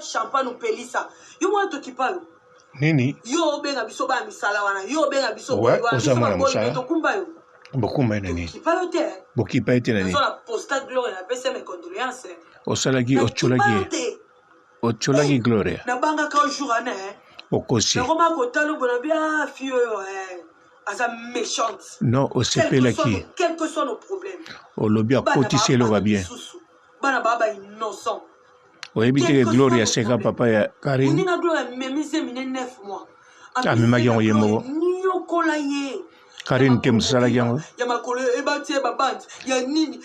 champagne ou pelisa. Yo moi to qui parle. Nini? Yo benga biso ba misala wana. Yo benga biso ouais, boy wana. Biso ba bol to kumba yo. Beaucoup nani. Qui parle te. Boki pa ete nani. Dans la postal gloire na pesa mes condoléances. Osalaki ocholaki. Ocholaki gloria. Na banga ka jour ane. Okosi. Na roma ko talo bona bien fille asa méchante. Non, osepelaki. Quel que soit nos problèmes. Olobi akotisi lo va bien. Bana baba innocent. Oyebi te gloria seka papa ya Karine. Uninga gloria memise mine 9 mois. Amemaki yango ye moko. Nyokola ye. Karine te mosalaki yango. Ya makolo ebati babandi ya nini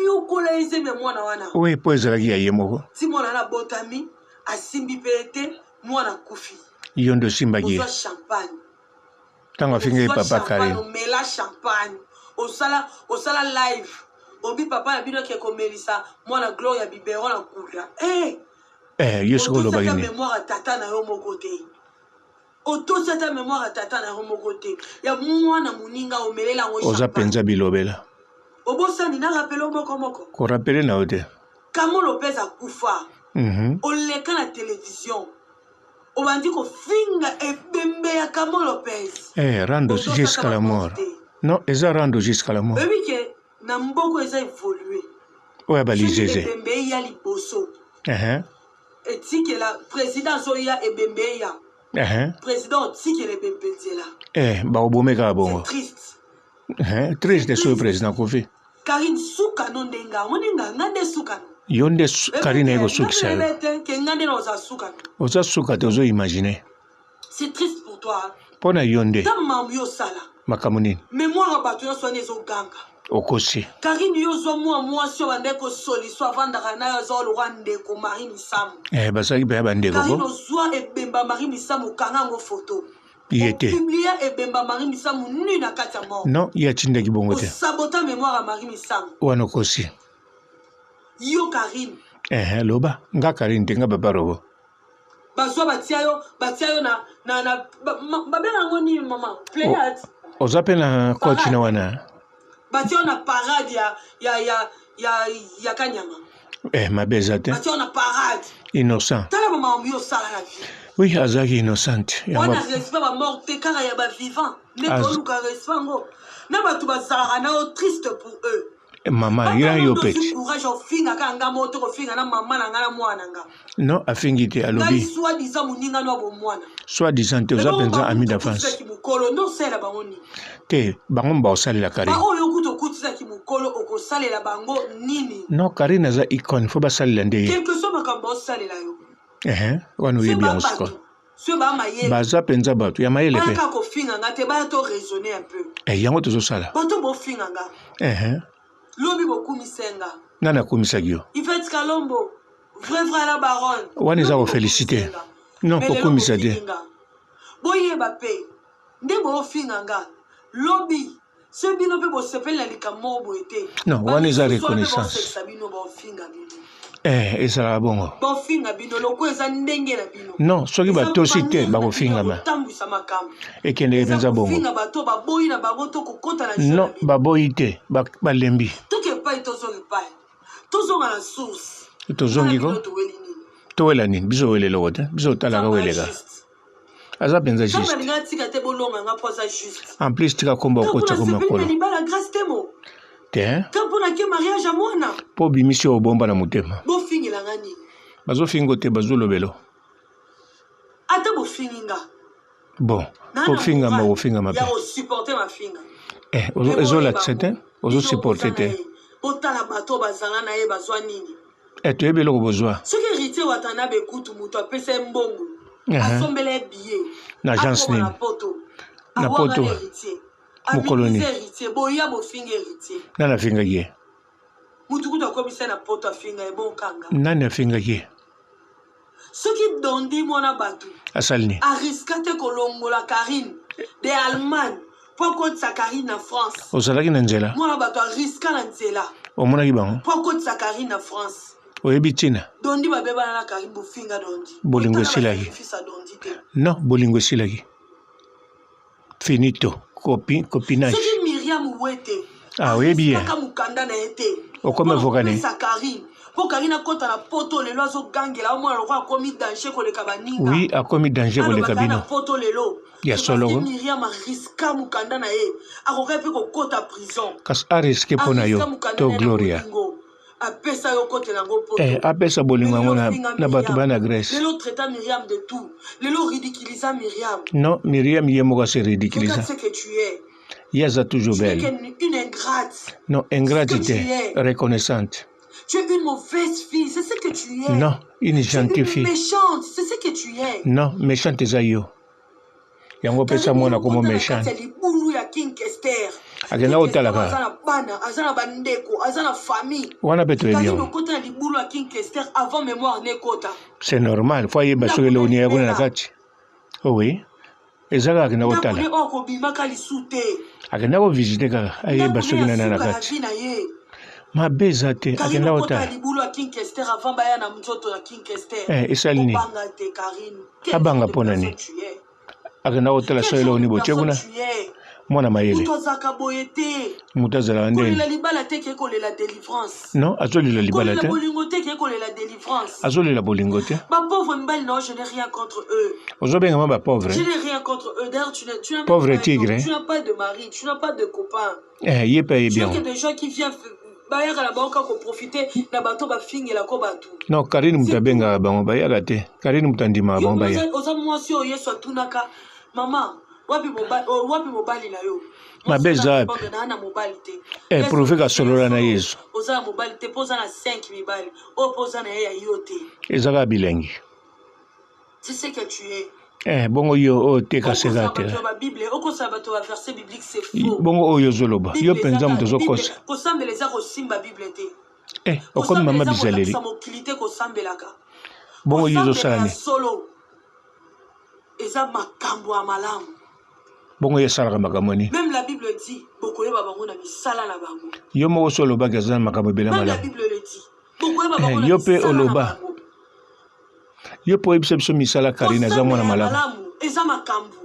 nyokola eze me mwana wana. Oui, po ezalaki ya ye moko. Ti mwana na botami asimbi pete mwana kufi. Yondo simbaki. Ozo champagne. Tanga finge papa Karine. Omela champagne. Osala live. Obi papa na bino ke komelisa mwana gloria biberon na kula. Yesko lo bagini. Mémoire à tata na yo moko te. Auto cette mémoire à tata na yo moko te. Ya mwana muninga omelela ngo champagne. Oza penza bilobela. Obosa ni na rappelo moko. Ko rappele na ote. Kamo Lopez akufa. Oleka na télévision. Obandi ko finga ebembe ya Kamo Lopez. Rando jusqu'à la mort. Non, eza rando jusqu'à la mort. Oui que na mboko eza évolué. Ouais, balizeze. Ebembe ya liboso. Et si que la président Zoya ebembe ya. Président si que le bembe là. Ba obomeka bongo. C'est triste. Triste sur le président Kofi. Karine suka no ndenga, moninga ngande suka. Yonde Karine ego sukisa. Oza suka te ozo imaginer. C'est triste pour toi. Pona yonde. Tamam yo sala. Makamuni. Mémoire bato yo soane zo ganga. Okosi. Karine yo zo moi so bande ko soli so avanda kana yo zo lo rande ko Marine Sam. Basaki be bande ko. Karine zo ebemba Marine Sam kanga ngo photo. Yete. Publier ebemba Marine Sam nu na kata mort. Non, ya chinda ki bongo te. Sabota mémoire à Marine Sam. Wana kosi. Yo Karine. Loba nga Karine te nga baba robo. Bazwa batia yo na babela ngoni mama. Playat. Ozape na coach na wana. Batia na parade ya Kanyama. Mabeza te. Batia na parade. Innocent. Tala mama mbio sala la vie. Oui, azaki innocente. Wana respect ba mort te kara ya ba vivant. Ne ko luka respect ngo. Na batu bazala na o triste pour eux. Maman, il y a un yopet. Non, afingite à lobby. Soit disant, tu as besoin d'amis d'enfance. Te, bangon ba osali la Karine. Non, Karine aza icône, faut pas sali la ndeye. Quelque chose makambo osali la yo. Wanu yebi en sko. Baza penza batu, ya mayele pe. Ba ko finga ngate ba to raisonner un peu. Yango tozo sala. Bato bo finga nga. Lobi boku misenga. Nana komisagio. Yvette Kalombo, vrai la baronne. Wani za ko féliciter. Non, boku misade. Boye bape. Ndebo finga nga. Lobi. Ce bino pe bo sepel la likamo bo ete. Non, wani za reconnaissance. Esa bongo. Bo finga bino loko eza ndenge na bino. Non, soki bato site ba ko finga ma. Ekende penza bongo. Finga bato ba boyi na bango to kokota na non, ba boyi te, ba lembi. Toke pa itozo pa. Tozo na source. Tozongi ko. To wela nini? Biso wele logote. Biso tala ka welega. Aza penza juste. En plus tika komba okota ko makolo. Te. Kapona ke mariage à moi na. Po bimisi obomba na mutema. Bo fingila ngani. Bazo fingo te bazolo belo. Ata bo finginga. Bon, po finga ma bo finga ma. Ya o supporter ma finga. Ozo l'accepter, ozo supporter te. Otala bato bazanga na ye bazwa nini. Tu es belo bozwa. Ce que héritier watana be kutu muto apesa mbongo. Asombele billet. Na agence nini. Na poto. Mukoloni. Boya bo finga héritier. Nana finga ye. Mutu kuta komisa na poto finga e bon kanga. Nana finga ye. Ce qui dondi mona batu. Asalni. A risqué kolongola Karine de Allemagne. Pourquoi sa Karine en France? Ozalaki na nzela. Mona batu a risqué na nzela. Omona kibango. Pourquoi sa Karine en France? Oyebi tina. Dondi ba beba na Karine bo finga dondi. Bolingo silaki. Non, bolingo silaki. Finito. Copinage. C'est Myriam Ouete. Ah oui bien. Mukanda na ete. Okome vokane. Sa Karine. Oui, a commis danger pour les cabinets. Il y a solo. Kas a risqué pour nayo to Gloria. Apesa bolingo na batu bana Grèce. Non, Myriam yemoga se ridiculisa. Yaza toujours belle. Une ingrate. Non, ingratité, reconnaissante. Tu es une mauvaise fille, c'est ce que tu es. Non, une gentille fille. Méchante, c'est ce que tu es. Non, méchante zayo. Yango pesa mwana como méchant. Agenda otalaka. Wana beto bien. C'est normal, faut y basoke le onia kuna nakati. Oui. Ezaka agenda otala. Agenda ko visiter kaka, aye basoke na nakati. Ma bezate agenda otala. Esalini. Abanga ponani. Agenda otala soyela oni boche kuna. Mwana mayele. Mutazala ndeni. Non, azoli la libala te. Azoli la bolingo te. Ma pauvre mbali, non, je n'ai rien contre eux. Ozobenga ma ba pauvre. Je n'ai rien contre eux. D'ailleurs, tu n'as pauvre tigre. Tu n'as pas de mari, tu n'as pas de copain. Il paye bien. Tu as que des gens qui viennent bayaka la banque pour profiter na bato ba fingi la ko batu. Non, Karine mutabenga bango bayaka te. Karine mutandima bango bayaka. Oza mwasi o yeso tunaka. Maman, wapi mobali na yo. Mabeza prouver ka solola na Yesu. Oza mobali te poza na 5 mibali. O poza na ya yote. Ezaka bilengi. C'est ce que tu es. Bongo yo o te kasega te. Bongo oyo zoloba. Yo penza mto zokosa. Okomi mama bizaleri. Bongo yo zosalani. Bongo yo salaka makamoni. Même la Bible dit, bokoyeba bango na misala na bango. Yo moko soloba kaza makambo bela mala. Même la Bible le dit. Bokoyeba bango na yo pe oloba. Yo po ebisa biso misala Karina za mwana malamu. Eza makambu.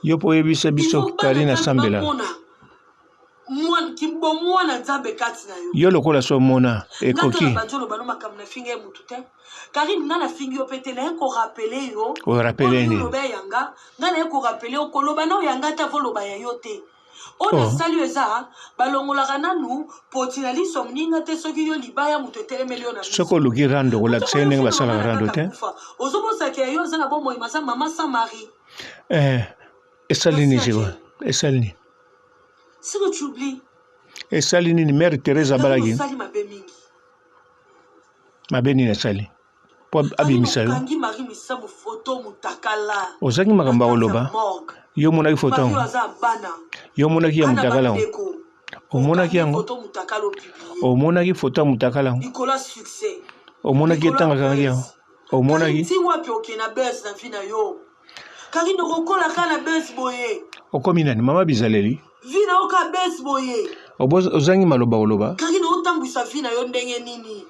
Yo po ebisa biso Karina sambela. Mwana kimbo mwana nzambe kati na yo. Yo lokola so mona ekoki. Na banjolo bano makambu na finga ya mutu te. Karine nana fingi opete na ko rappeler yo. O rappeler ni. Loba yanga, nana ko rappeler o koloba na yanga ta voloba ya yote. Ona sali eza balongolaka nanu potina liso mninga te soki yo libaya mutu telemeli yo na. Soko luki rando ko lakse ndenge basala rando te. Ozobosa ke yo za na bombo imasa mama sa mari. Esalini jiwa. Esalini. Si que tu oublies. Esalini ni mère Teresa Balagi. Mabeni na sali. Po abimisa yo. Kangi mari misabu photo mutakala. Ozangi makamba oloba. Yo mona ki photo. Yo mona ki ya mutakala. O mona ki yango. O mona ki photo mutakala. Nicolas succès. O mona ki tanga kangi yango. O mona ki. Si wapi okena buzz na fina yo. Kari no kokola kana buzz boye. Okomi nani mama bizaleri. Vina oka buzz boye. Ozangi maloba oloba. Kari no otambwisa vina yo ndenge nini.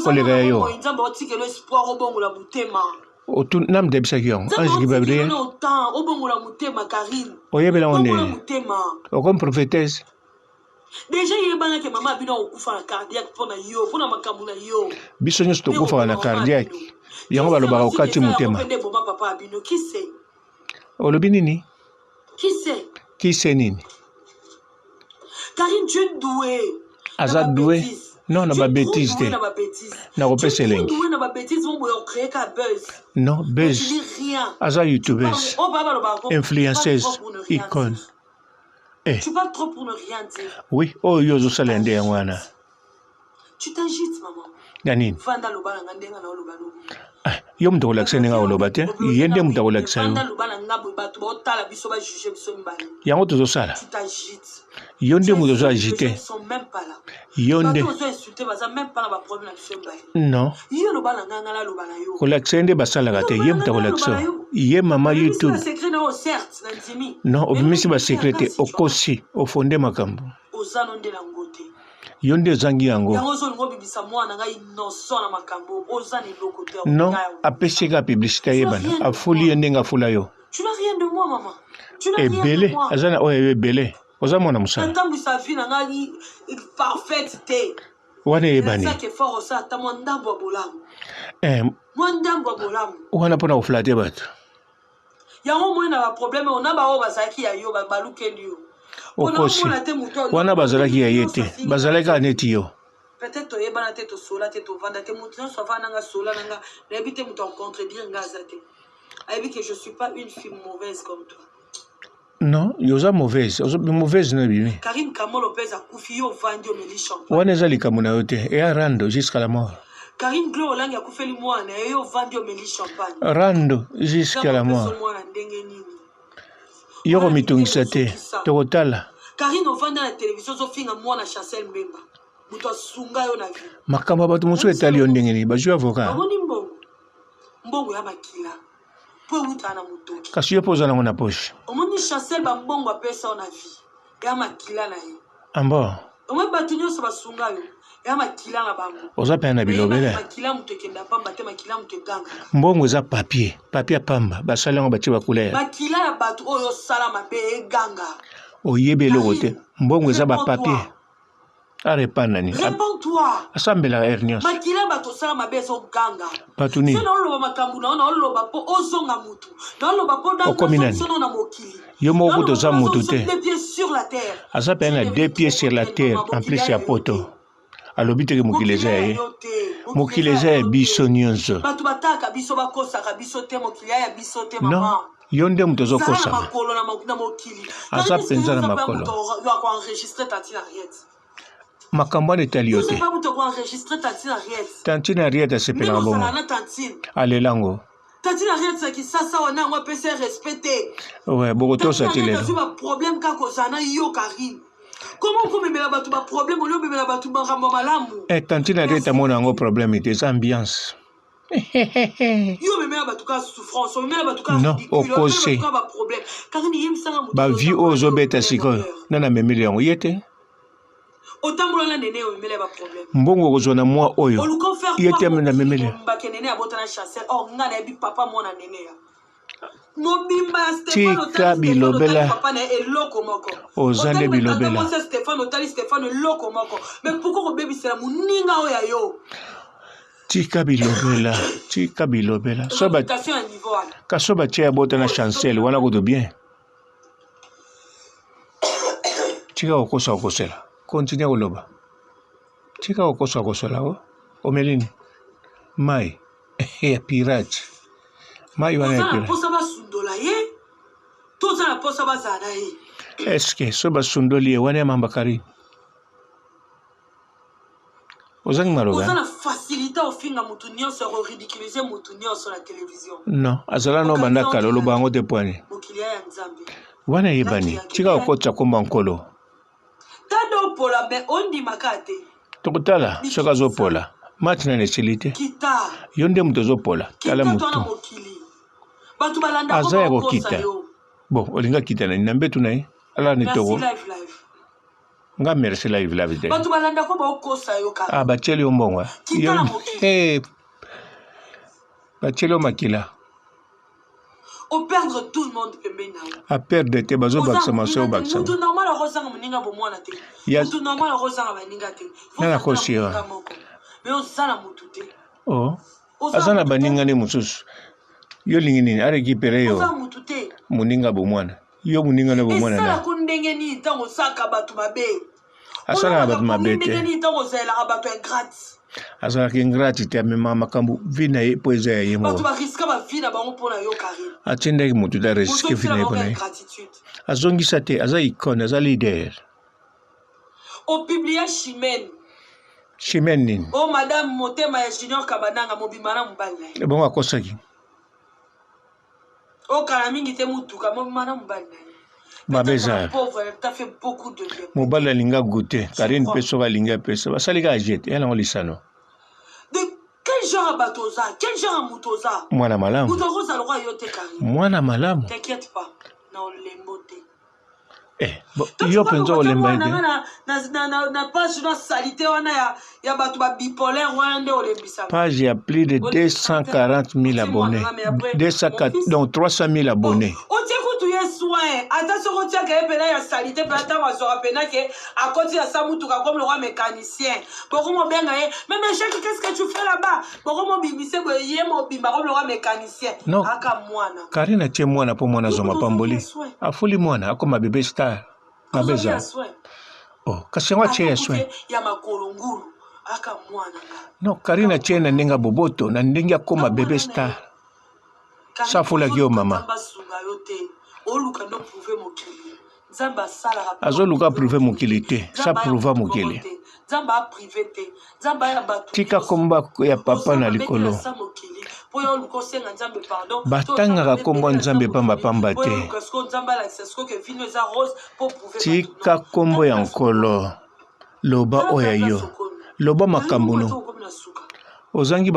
Olega yo. Nzambe otikelo espoir obongola mutema. Otu nam debisaki yango. Anjiki babriye. Obongola mutema Karine. Oyebela onde. Obongola mutema. Okom prophétesse. Déjà yebana ke mama bino okufa na cardiaque pona yo, pona makambu na yo. Biso nyonso tokufa na cardiaque. Yango balobaka okati mutema. Papa bino qui sait? Olobi nini? Qui sait? Qui sait nini? Karine, tu es douée. Aza douée? Non, na ba bêtise te. Na kopesa elengi. Non, buzz. Aza youtubeuse. Influenceuse. Icône. Tu parles trop pour ne rien dire. Oui, oh yo zo salende yango wana. Tu t'agites, maman. Nani? Yo mto kolakisa ndenge oloba te. Ye nde mto kolakisa yo. Yango tozosala. Tu t'agites. Yo nde moto ozo agite. Yo nde. Non. Kolakisa nde basalaka te. Ye mto kolakisa. Ye mama YouTube. Non, obimisi basekret te. Okosi. Ofonde makambo. Yo nde ozangi yango. Non, apeseka publicité yebana. Afuli ye ndenge afula yo. Tu n'as rien de moi, maman. Tu n'as rien de Ebele, moi. azana oyo ebele. Oza mwana musala. Ntango sa vie na ngali parfaite te. wana yebani wana mpona koflate bato yango mwana ba problème ona ba o bazaki ya yo ba balukeli yo okosi wana bazalaki ya ye te bazalaki aneti yo peut-être toyebana te tosola te tovanda te moto nyonso avanda nanga sola nanga nayebi te moto akontredire nga aza te ayebi que je suis pas une fille mauvaise comme toi. Non, yoza mauvaise na bimi. Karine Kamolo pesa kufi yo vandi o meli champagne. Wana ezali kamuna yote et rando jusqu'à la mort. Karine Glo olangi akufeli mwana yo vandi o meli champagne. Rando jusqu'à la mort. Yoko mitungisa te tokotala. Karine ovanda na télévision zo finga mwana Chancel Mbemba. Muto asunga yo na vie. Makamba bato muso etali yo ndenge ni bajua avocat. Aboni mbongo ya makila. Kasi yo poza nango na poche. Omoni Chancel ba mbongo apesa na vie. Ya makila na ye. Ambo. Omoni batu nyonso basunga yo. Ya makila na bango. Oza pe na bilobele. Makila muto ekenda pamba te makila muto eganga. Mbongo eza papier pamba basala yango batie bakula. Makila ya batu oyo sala mabe eganga. Oyebe eloko te. Mbongo eza ba papier. Arepana ni. Réponds-toi. Asambela hernios. Makila bato sala mabezo ganga. Patuni. Sino loba makambu na loba po ozonga mutu. Na loba po dans sono na mokili. Yo moko toza mutu te. Deux pieds sur la terre. Asa pena deux pieds sur la terre en plus ya poto. Alobi te mokili eza ye. Mokili eza biso nyonso. Bato bataka biso bakosa ka biso te mokili ya biso te mama. Non. Yo nde muto zo kosa. Makolo na mokili. Asa penza na makolo. Yo ko enregistrer tati na riette. Makambo ne tali yote. Tantine Ariette asepela bongo. Alelango. Tantine Ariette ki sasa wana ngwa pese respecté. Ouais, bokoto satile. Tantine Ariette problème ka kozana yo Karine. Comment ko memela batu ba problème olio memela batu ba rambo malamu. Tantine Ariette mona ngo problème ite ambiance. Yo memela batu ka souffrance, memela batu ka ridicule, okose. Ba problème. Karine yemsanga mutu. Ba vie ozo beta siko. Nana memeli yango yete. Otambola nene o memele ba problème. Mbongo kozona moi oyo. Yete amena memele. Mbake nene abotana Chancel. Oh ngana ebi papa mona nene ya. Mobimba Stéphane Bilobela. Papa na eloko moko. Ozande Bilobela. Stéphane otali Stéphane eloko moko. Mais pourquoi ko bebi sera muninga oya yo? Tika Bilobela. Soba kasoba tia abotana Chancel wana ko bien. Tika okosela. Continue koloba. Tika okosola o. Omelini. Mai. Ya pirate. Mai wana ya pirate. Posa basundola ye. Toza na posa bazana ye. Eske so basundoli wana ya mambakari. Ozangi maroga. Oza na facilité ofinga mutu nyonso ro ridiculiser mutu nyonso na télévision. Non, azala no banda kalolo bango te poani. Mokilia ya Nzambe. Wana yebani. Tika okotsa komba nkolo. Tado pola be ondi makate. Tokutala soka zo pola. Match na nesilite. Kita. Yonde mto zo pola. Kala mutu. Batu balanda ko kita. Bon, olinga kita na nambetu nae. Ala ni togo. Nga merci live de. Batu balanda ko ba kosa yo ka. Ah bacheli ombonga. Bacheli makila. Au perdre tout le monde pembeni na. A perdre te bazo baksa maso baksa. Mutu normal rozanga muninga bo mwana te. Mutu normal rozanga baninga te. Nana kosio. Mais osala mutu te. Oh. Azana baninga ni mususu. Yo lingini are kipere yo. Osala mutu te. Muninga bo mwana. Yo muninga na bo mwana na. Esala kundenge ni tango saka batu mabe. Asala batu mabe te. Kundenge ni tango zela batu ingrate. Azala kingrati te mema makambu vina ye poeza ya yemo. Batu ba riska ba vina bango pona yo Karine. Atenda ki mutu da riske vina ye pona. Azongi sate aza icône aza leader. O publia Chimène. Chimène nini? Oh madame Motema ya Junior Kabananga mobimana mbali. Bongo akosaki. Oh kalamingi te mutuka mobimana mbali. Mabeza. Pauvre, t'as fait beaucoup de bien. Mobala linga goûter. Karine peso va linga peso. Salika jet. Elle en lisano. De quel genre batoza? Quel genre mutoza? Mwana malamu. Mutoza le roi yote Karine. Mwana malamu. T'inquiète pas. Na olembote. Yo penzo olemba ide. Na page na salité wana ya batu ba bipolaire wande olembisa. Page ya plus de 240 000 abonnés. Donc 300 000 abonnés. O tieku tu yes soin. Attention, on tient qu'il y a une salité, puis attends, on sera pénal que à côté de ça, tout comme le roi mécanicien. Pourquoi mon bien, mais Michel, qu'est-ce que tu fais là-bas? Pourquoi mon bimbi, c'est que mon bimba comme le roi mécanicien? Non. Karina, tu es moi pour moi, Zoma Pamboli. A folie moi, comme ma bébé star. Ma bébé. Oh, kasi moi, tu es soin. Il y a ma colonguru. Non, Karina, tu es un nenga boboto, un nenga comme ma bébé star. Ça faut la gueule, maman. Azoluka prouver mon kilité, ça prouva mon kilé. Tika komba ya papa na likolo. Batanga komba nzambe pamba pamba te. Tika kombo ya nkolo. Loba oya yo. Loba makambuno. Ozangi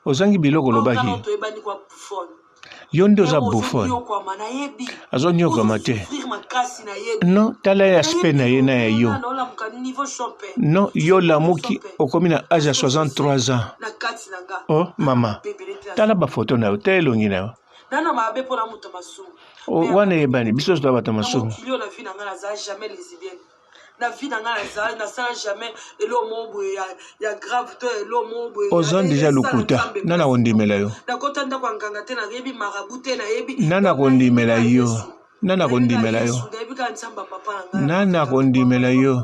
ozangi biloko lobaki. Yondo za buffon. Azo nyoka mate. Non, tala ya spena yena ya yo. Non, yo la muki okomina âge à 63 ans. Oh, maman. Tala ba photo na yo, telo ngina. Oh, wana yebani, biso sto ba tamasu. Na vie na ngala na sala jamais elo mombo ya grave to elo mombo ozan déjà lukuta nana kondimela yo na kota ndako nganga te na yebi marabute na yebi nana kondimela yo nana kondimela yo nana kondimela yo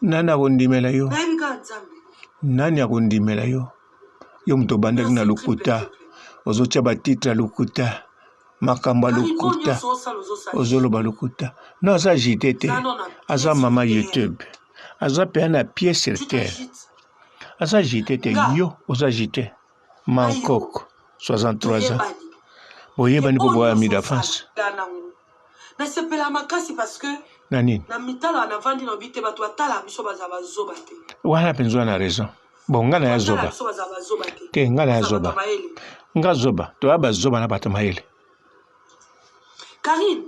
nana kondimela yo nani akondimela yo yo mto banda na lukuta ozocha ba titre lukuta makamba lukuta ozoloba lukuta non ça JTT aza mama YouTube aza pe na pied sur terre aza JTT yo oza JT Mankok 63 ans boyeba ni boboya mi da France na sepela makasi parce que nani na mitala na vandi no bite bato atala biso bazaba zoba te wana penzo na raison bon ngana ya zoba te ngana ya zoba nga zoba to aba zoba na bato maele. Karine,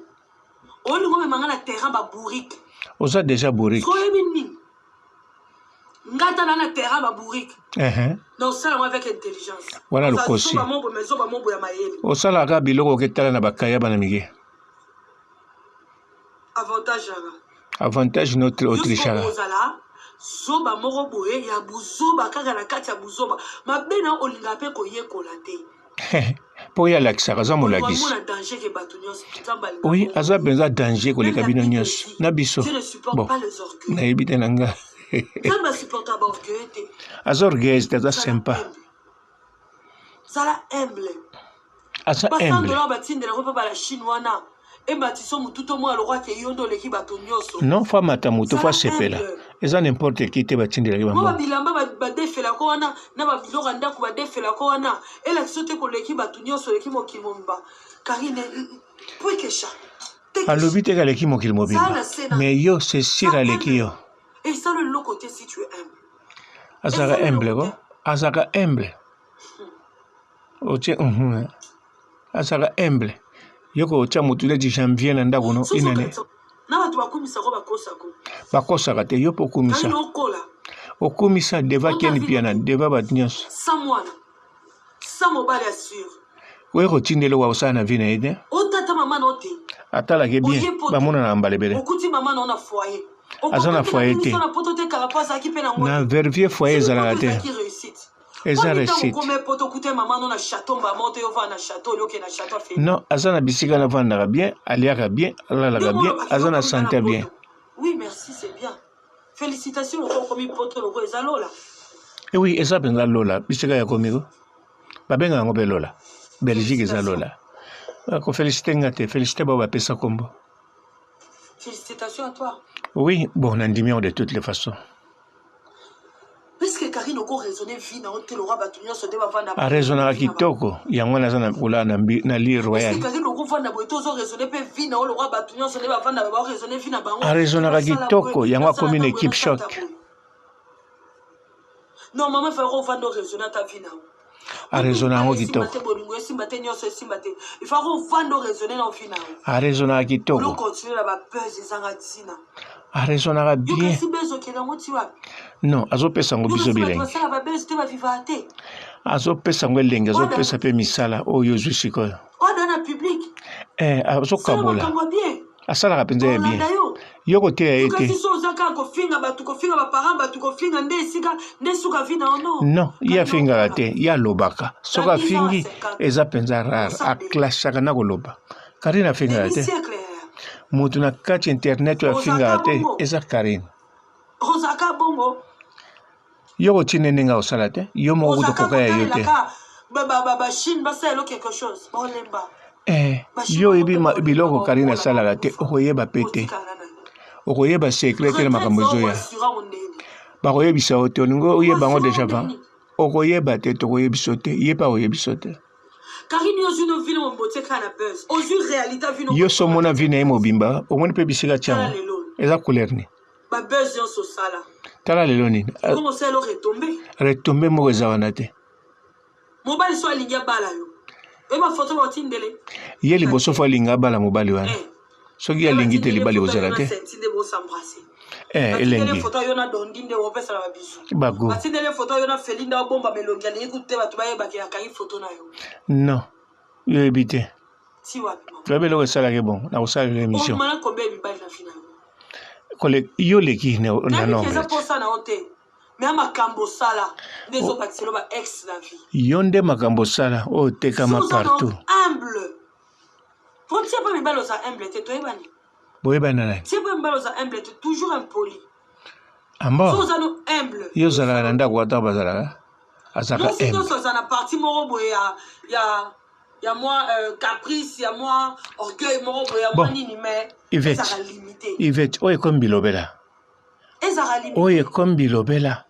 on lui a un terrain ba bourrique. On a déjà bourrique. Ngata na terrain ba bourrique. Donc ça avec intelligence. Voilà le kosi. O sala ka biloko ketala na bakaya bana mige. Avantage notre Autrichara. Zoba moko boye ya buzoba kaka na kati ya buzoba. Mabena olinga pe koyekola te. Pour y aller à la molagis. Oui, aza benza danger ko le kabino nyos. Na biso. Bon. Na ebite nanga. Aza orgueil, aza sympa. Sala humble. Aza humble. Non, fa matamuto fa sepela. Eza n'importe qui te batindela ki bambo. Bilamba ba defela ko wana na ba biloko ndako ba defela ko wana ela sote ko leki batunyoso leki mokimomba. Karine puikesha. Alobi te ka leki mokimomba. Mais yo c'est sira leki yo. Et ça le côté si tu es humble. Azaka humble ko? Azaka humble. Oche azaka humble. Yoko ocha mutule di janvier na ndako no inane. Na watu bakumisa ko bakosako. Bakosaka te yo pokumisa. Okumisa deva keni piana deva batnyos. Samwana. Samobali assure. We rotindelo wa osana vina ide. Otata mama note. Atala ke bien ba mona na mbalebele. Okuti mama na na foyer. Azana foyer te. Na vervier foyer zala te. Eza réussite. Non, azana bisika na vanda bien, aliaka bien, alala bien, azana santé bien. Oui, merci, c'est bien. Félicitations au commis poto logo eza lola. Eh oui, eza benga lola, bisika ya komigo. Babenga ngobe lola. Belgique eza lola. Ko féliciter ngate, féliciter ba pesa kombo. Félicitations à toi. Oui, bon, on a de toutes les façons. Puisque Karine oko raisonner vie na hotel roi batunyo so deba vanda. A raisonner kitoko, yango na sana kula na li royal. Puisque Karine oko vanda boito zo raisonner pe vie na roi batunyo so deba vanda ba raisonner vie na bango. A raisonner kitoko, yango comme une équipe choc. Non, maman fait vanda raisonner ta vie na. A raisonner ngo kitoko. Il faut vanda raisonner na vie na. A raisonner kitoko. Pour continuer la ba peur ezanga tina. A raisonnera bien. Non, azo pesa ngo biso bilenge. Azo pesa ngo lenge, azo pesa pe misala oyo jusiko. azokabola asalaka mpenza ya bien yo koteya ye te non ye afingaka te ye alobaka soki afingi eza mpenza rare aklashaka na koloba Karine afingaka te moto na kati internet oyo afingaka te eza Karine yo kotina ndenge osala te yo moko kutu koka ya yo te yo oyebi biloko Karine asalaka te okoyeba pe te okoyeba secret te na makambo ezoya bakoyebisa yo te olingi oyeba yango deja va okoyeba te tokoyebi so te ye mpe akoyebi so te yo so mona vi na ye mobimba omoni mpe bisika tiango eza couleur ni tala lelo nini retombe moko eza wana te ye liboso fo alingi abala mobali wana soki alingi te libali kozala te elengi bago non yo yebi te toyebi eloko esalaki bon na kosalela émission yo leki na nombre yo nde makambo osala oyo otekama partout boyebani na nani ambo yo ozalaka na ndako ata bazalaka azalaka Yvette oyo ekomi bilobela oyo ekomi bilobela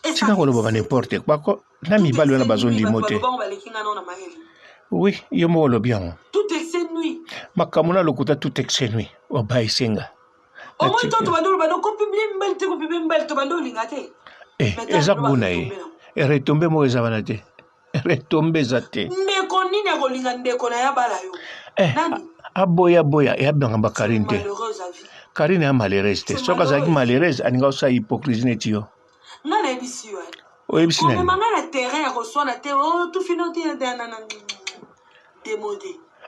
tika koloba ba n'importe kwako na mibali wana bazondimo te oui yo moko olobi yango makambo na lokuta tout exenui obayisenga eza kuna ye retombe moko eza wana te retombe eza te aboya eyabanga ba Karine te Karine ya malheureuse te soki azalaki malheureuse aninga osala hypocrisie neti yo oyebisi nani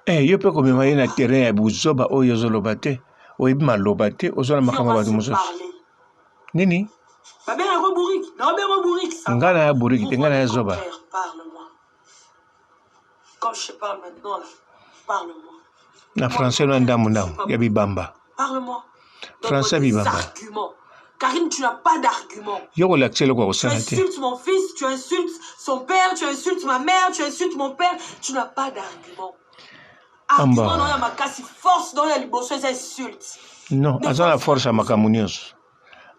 yo mpe komema ye na terrain ya buzoba oyo ozoloba te oyebi maloba te ozala makambo ya bato mosusu nini nga na ya buriki te nga na ya zoba na français na ndamu ya bibamba français bibamba Karine, tu n'as pas d'argument. Tu insultes mon fils, tu insultes son père, tu insultes ma mère, tu insultes mon père. Tu n'as pas d'argument. Argument dans ma casse, force dans la liboso, c'est insulte. Non, asa la force à makamunios.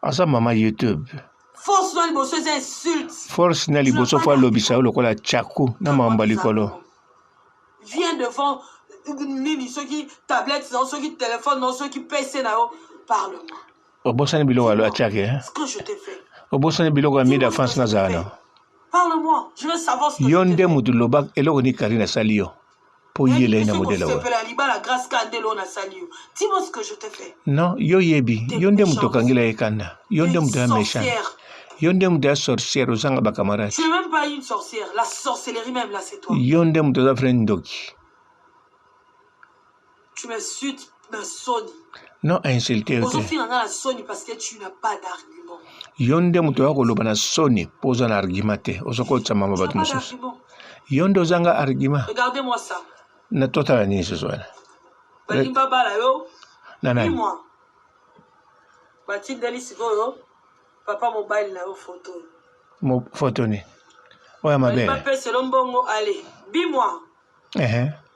Asa mama YouTube. Force dans la liboso, c'est insulte. Force na liboso fa lobisa lo kola chaku na mamba likolo. Viens devant nini ceux qui tablettes, ceux qui téléphone, ceux qui PC na yo, parle-moi. Obosani biloko alo achake ce que je t'ai fait. Obosani biloko ya mida France na zana. Parle-moi, je veux savoir ce que yo nde mutu loba eloko ni Karine asali yo. Po yele na modela wa. La grâce Kandelo na sali yo. Dis-moi ce que je t'ai fait. Non, yo yebi, yo nde mutu kangela ekanda. Yo nde mutu ya méchant. Yo nde mutu ya sorcière osanga ba camarade. Tu n'es même pas une sorcière, la sorcellerie même là c'est toi. Yo nde mutu ya friend ndoki. Tu m'insultes na soni. Non, insulté. Aujourd'hui, on a la soni parce que tu n'as pas d'argument. Yonde muto yako loba na soni poza na argument te. Osoko tsama mabatu mususu. Yonde ozanga argument. Regardez-moi ça. Na tota la nini ce soir. Balimba bala yo. Nana. Dis-moi. Bati deli sikoyo. Papa mobile na yo photo. Mo photo ni. Oya mabele. Papa selombongo allez. Dis-moi.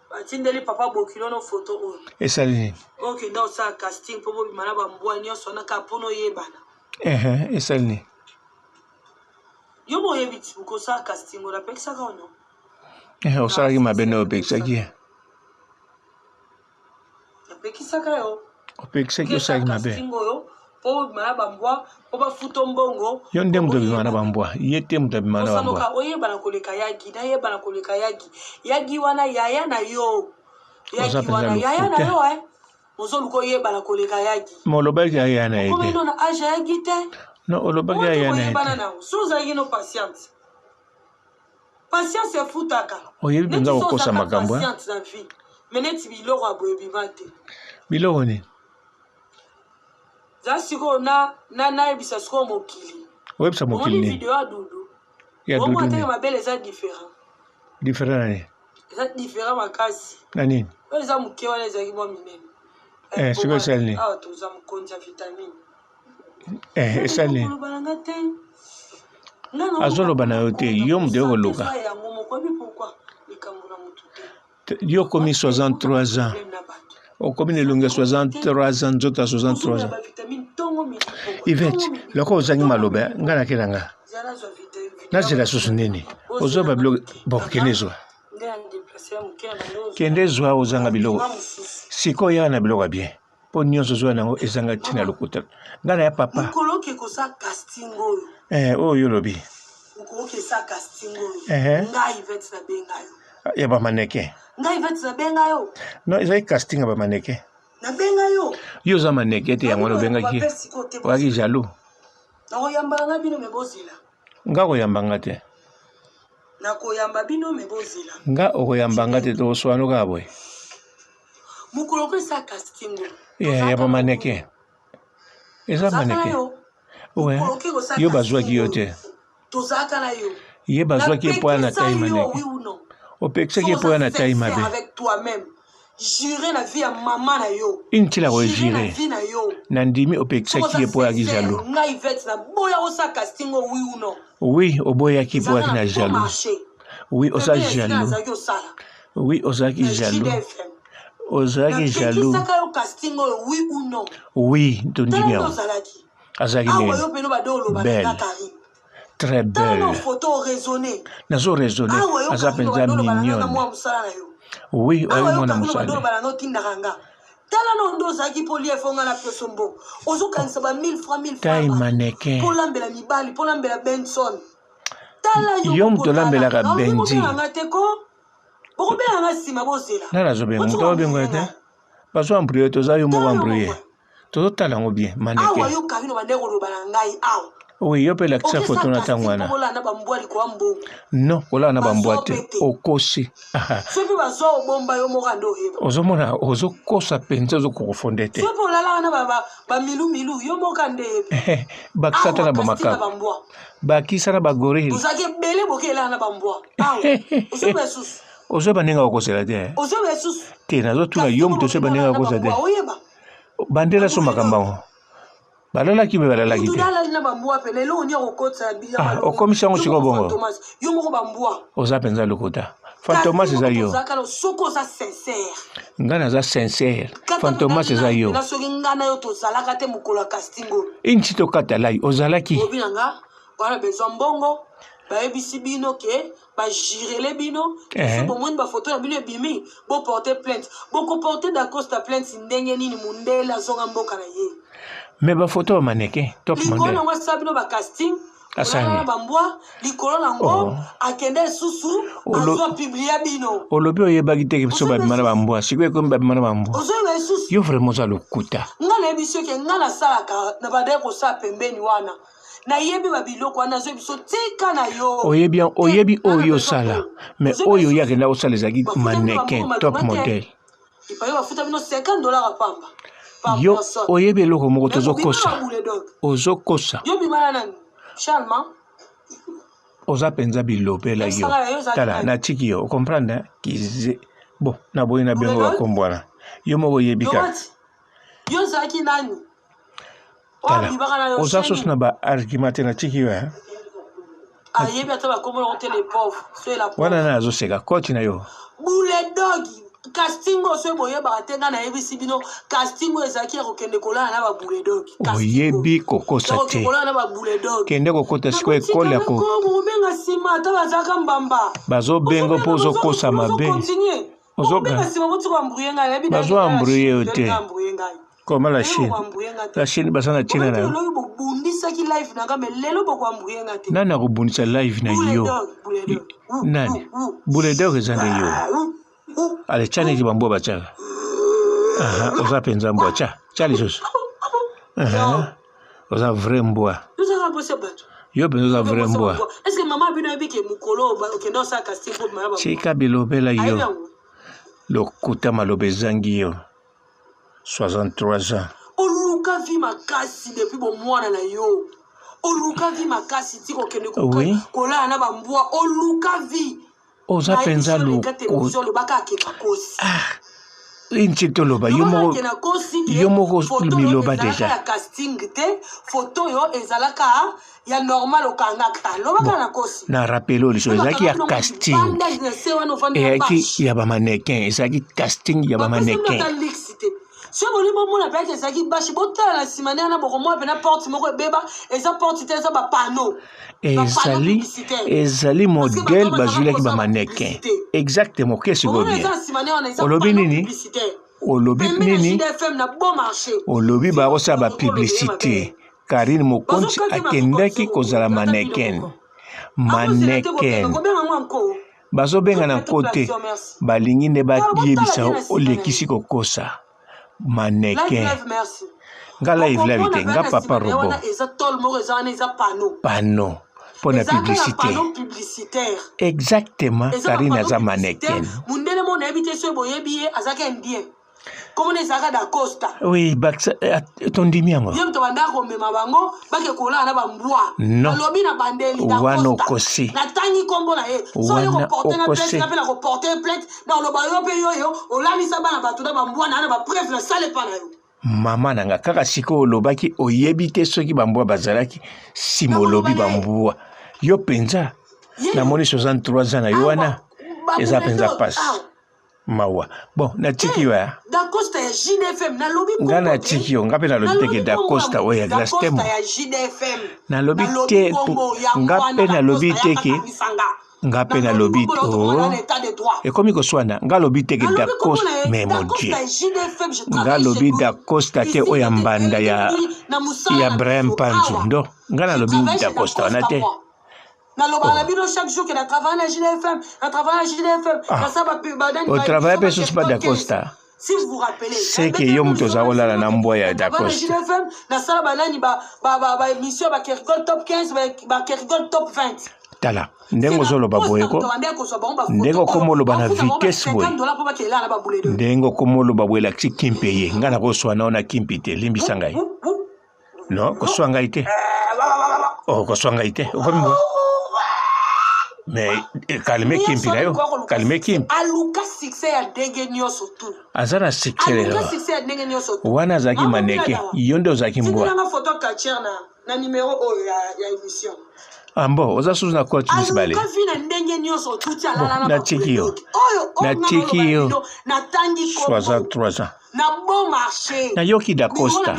Batindeli papa bokilo no photo o. Esalini. Okay, ndo sa casting po bobi manaba mbwa nyonso na kapono yebana. Esalini. Yo mo yebiti ko sa casting o rapekisa ka ono. Osaraki mabene opekisa ki. Rapekisa ka yo. Opekisa ki osaraki mabe. Casting o po manaba mbwa po ba futo mbongo. Yo nde mto bimana bambwa. Yete mto bimana bambwa. Osanoka oyebana koleka yagi na yebana koleka yagi. Yagi wana yaya na yo. Yagi wana yaya na yo Ozoluko yebana koleka yagi. Molobaki yaya na yete. Comment on a âge yagi te? Non, olobaki yaya na yete. Souza yino patience. Patience est futaka. Oyebi benza okosa makambo. meneti biloko aboye bimate biloko ni za siko na ebisa siko mokili oyebisa mokili ni video ya dudu ya dudu ni mabele eza différent nani eza différent makasi na nini oyo eza moke wana ezalaki mwa minene siko esali ni awa toza mokonzi ya vitamine esali ni azoloba na yo te yo moto yokoluka yo komi 63 ans okomi na elongi 63 ans nzoto ya 63 ans Yvette loko ozangi maloba nga nakela nga nazela susu nini ozoba biloko bon kende zwa ozanga biloko sikoyo yaka na biloko ya bien mpo nyonso ozwa nango ezanga ntina lokuta nga na ya papa oyo olobi ya bamaneke no ezali casting ya bamaneke yo oza maneke ete yango wana obengaki okaki jaloux nga koyambanga te nakoyamba bino me bozela nga okoyambanga te toswana kaka boye mokolo mpe esa casting ya bamaneke eza maneke yo bazwaki yo te tozalaka na yo ye bazwaki epo ya na tai maneke opekisaki epo ya na tai mabe jure na vie ya mama na yo intila koejire na ndimi opekisaki epo yaki jaloux ngai Yvette na boya osa casting o wi uno oui oboyaki epo yaki na jaloux oui oza jaloux oui ozalaki jaloux ozalaki jaloux oui tondimi yango azalaki nini belle très belle nazo raisonné aza mpenza mignonne oui oyebi mwana mosali tala no ndo ozalaki mpo lia efonga na peso mbo ozokanisa ba 1000 francs tai maneke mpo lambela mibali mpo lambela benson tala yo moto olambelaka bendi okobelanga nsima bozela nana azobenga moto abenga te bazwa embrouye toza yo moko embrouye tozotala yango bien maneke awa yo kabino bande koloba na ngai awa oui yo mpe lakisa foto na ntango wana non kolala na bambwa te okosi soki bazwa obomba yo moko ande oyeba ozomona ozokosa mpenza ozokokofonde te soki olala wana bamilumilu yo moko ande yebi bakisata na bamakabu bakisa na bagoril ozalaki ebele boke elala na bambwa awa ozoba esusu ozoyeba ndenge akokosela te ozoba esusu te nazotuna yo moto ozoyeba ndenge akokosa te bandela so makambo yango balalaki mpe balalaki te okomisi yango sikoyo bongo oza mpenza lokuta fantomas eza yo ngai naza sincere fantomas eza yo inti tokata lai ozalaki wana bezwa mbongo bayebisi bino ke bagirele bino bomoni bafoto na bino ebimi boporte plainte bokoporte dacosta plainte ndenge nini mundele azonga mboka na ye me bafoto bamaneke top model likolo nango asala bino bacasting olala bambwa likolo nango akende esusu azwa publia bino olobi oyebaki te so babima na bambwa sikoyo ekomi babima na bambwa ozoyeba esusu yo vraiment oza lokuta nga nayebisi yoke nga nasalaka na bandeke kosala pembeni wana nayebi babiloko wana azoyebi so tika na yo oyebi oyo osala me oyo oyo akenda osala ezalaki mannequin top model ipayo bafuta bino $50 pamba yo oyebi eloko moko tozokosa ozokosa yo bimala nani Charles oza mpenza bilobela yo tala natiki yo okomprendre kize bon naboyi na bengo bakombwana yo moko oyebi kaka yo ozalaki nani tala oza susu na baargument te natiki yo ayebi ata bakombolako te les pauvres wana na azoseka koti na yo buledogi casting oso boyebaka te nga nayebisi bino casting oyo ezalaki ya kokende kolala na babuledogi oyebi kokosa te kende kokota sikoyo ekole yako bobenga nsima ata bazalaka mbamba bazobenga mpo ozokosa mabe bazwa ambrouye yo te koma la chine baza na china na yo nani akobundisa live na yo nani buledog eza nde yo ale chaniki bambwa bachaka oza mpenza mbwa cha lisusu oza vrai mbwa yo mpenza oza vrai mbwa chika bilobela yo Lokuta malobe zangio 63 ans. Oluka vi makasi depuis bon mwana na yo. Oluka vi makasi tiko kende ko kola na bambwa oluka vi. Oza penza lo inchito loba yomo miloba deja casting te photo yo ezalaka ya normal okangaka loba kana kosi na rappelo liso ezaki ya casting ezaki ya ba mannequin ezaki casting ya ba mannequin si vous voulez que ça qui bâche botala la simane na boko mo pena porte moko beba eza porte te eza ba panneau ezali modèle bazuli ki ba mannequin exactement qu'est-ce que bien olobi nini olobi ba kosa ba publicité Karine Mokonzi akendaki kozala mannequin bazobenga na kote balingi ne bayebisa olekisi kokosa mannequin nga live la vite nga papa robot panneau pour la publicité exactement Karine aza mannequin comment les Zara da Costa oui tondimi yango non wana okosi wana okosi mama nanga kaka siko olobaki oyebi te soki bambwa bazalaki simolobi bambwa yo penza namoni 63 ans na yo wana eza penza passe mawa bon na tiki wa da Costa ya JDFM na lobi nga na tiki yo nga pe na lobi teke da Costa o ya glace temo na lobi te nga pe na lobi teke nga pe na lobi o e komi ko swana nga lobi teke da Costa mais mon Dieu nga lobi da Costa te o ya mbanda ya Brahim Panzu ndo nga na lobi da Costa na te chaque jour qu'il a travaillé à JDFM, au travail pas sur pas d'Acosta. Si vous vous rappelez, c'est que yom tozaola la namboya d'Acosta. Na sala banani ba émission ba Kergol top 15 ba Kergol top 20. Tala ndengo zolo baboyeko ndengo komolo bana vitesse boy ndengo komolo babwela kimpeye ngana ko swana na kimpite limbi sangai no ko swanga ite oh ko swanga ite okombo mais calme kimpi nayo calme kimpi aluka succès ya ndenge nyoso tu azana succès wana zaki maneke yondo zaki mbwa na photo catcher na numéro ya émission ambo oza suzu na coach misbale na tikio na tangi 63 ans na bon marché na yoki da Costa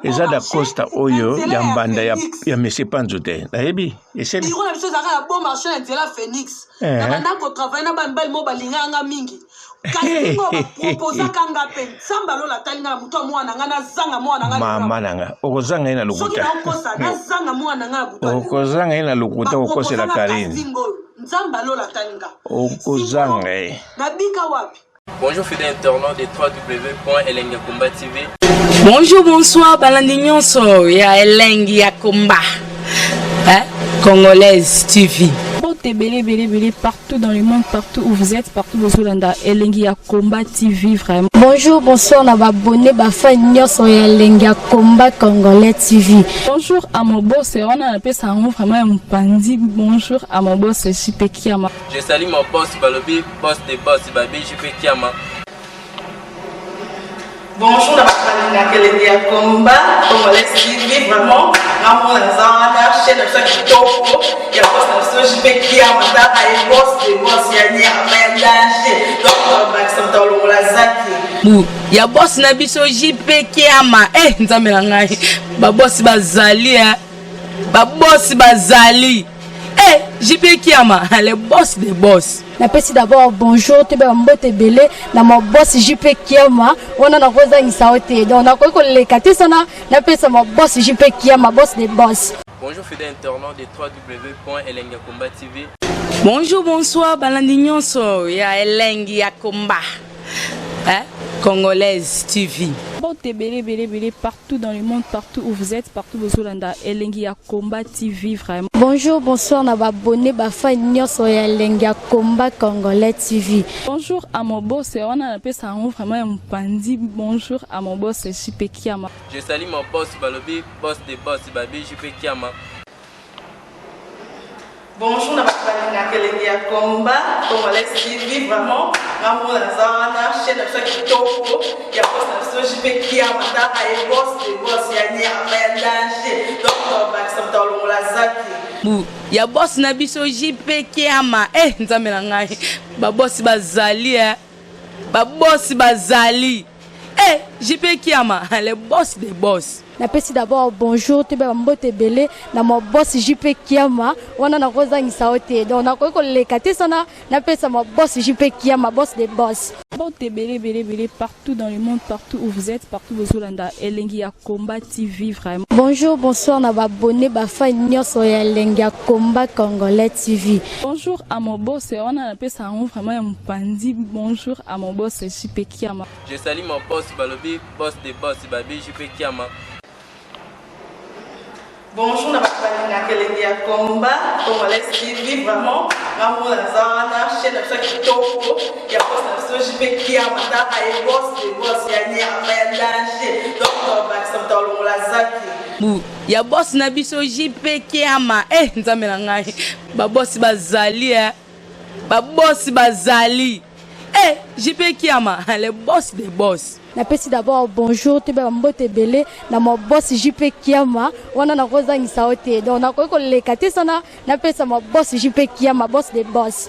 eza da Costa oyo ya mbanda ya Monsieur Panzu te nayebi eseli iko na biso zaka na bon marché na Tela Phoenix na banda ko travailler na bambali mo balinga nga mingi kasi ngo proposa kanga pe samba lola talinga na muto mwana nga na zanga mwana nga mama nanga okozanga ina lukuta na zanga mwana nga buto okozanga ina lukuta okosela Karine nzamba lola talinga okozanga na bika wapi. Bonjour fidèles internautes de www.elengiakomba TV. Bonjour, bonsoir, balandi nyonso ya Elengiakomba. Congolaise TV. Belé partout dans le monde, partout où vous êtes, partout où vous êtes, Elengiakomba TV vraiment. Bonjour, bonsoir, on a abonné Bafa Nyos Elengiakomba Congolais TV. Bonjour à mon boss, on a appelé ça vraiment un pandi. Bonjour à mon boss, JP Kiama. Je salue mon boss Balobi, boss des boss Babi, JP Kiama. Bonjour, la Elengiakomba Congolais TV vraiment. Ramon Azana, chaîne de ça qui topo, il y a pas de JP Kiama, il boss des boss, il y a ni à danger. Donc Maxime Tolo la zaki. Ya boss na biso JP Kiama nzambe na ngai ba boss bazali ba boss bazali JP Kiama le boss des boss. Napesi d'abord bonjour tebe mbote belé na mo boss JP Kiama ona na koza ngisaote donc na ko le katisa na pesa mo boss JP Kiama boss des boss. Bonjour fidèles internautes de www.elengiakomba TV. Bonjour bonsoir balandi nyonso ya Elengiakomba. Congolaise TV. Bon, belé, partout dans le monde, partout où vous êtes, partout où vous êtes, Elengi ya Combat TV, vraiment. Bonjour, bonsoir, na abonné, fa nyonso ya Elengi ya Combat Congolais TV. Bonjour à mon boss, on a appelé ça vraiment un pandi. Bonjour à mon boss, JP Kiama. Je salue mon boss Balobi, boss des boss, Babi JP Kiama. Bonjour, na Elengi ya Combat Congolais TV, vraiment. Ramon Lazana, chaîne de ceux qui topo, il y a boss de JP Kiama, et boss des boss, il y a un danger. Donc, on va le Lazaki. Ya boss na biso JP Kiama. Nzambe na ngai. Ba boss bazali Ba boss bazali. JP Kiama, le boss des boss. Napesi d'abord bonjour, tu peux mbote belé na mon boss JP Kiama, wana na kozangisa ote. Donc na ko le kati sana, napesa mon boss JP Kiama, boss des boss. Bon, belé, partout dans le monde, partout où vous êtes, partout où vous êtes, Elengi ya Combat TV, vraiment. Bonjour, bonsoir, na abonné, fa nyonso ya Elengi ya Combat Congolais TV. Bonjour à mon boss, on a appelé ça vraiment un pandi. Bonjour à mon boss, JP Kiama. Je salue mon boss Balobi, boss des boss, Babi JP Kiama. Bonjour, na Elengi ya Combat Congolais TV, vraiment. Ramon Lazana, chaîne de ceux qui topo, il y a boss de JP Kiama, et boss des boss, il y a un danger. Donc, on va le Lazaki. Ya boss na biso JP Kiama. Nzambe na ngai. Ba boss bazali Ba boss bazali. JP Kiama, le boss des boss. Napesi d'abord bonjour, tu peux mbote belé na mon boss JP Kiama, wana na kozangisa ote. Donc na ko le kati sana, napesa mon boss JP Kiama, boss des boss.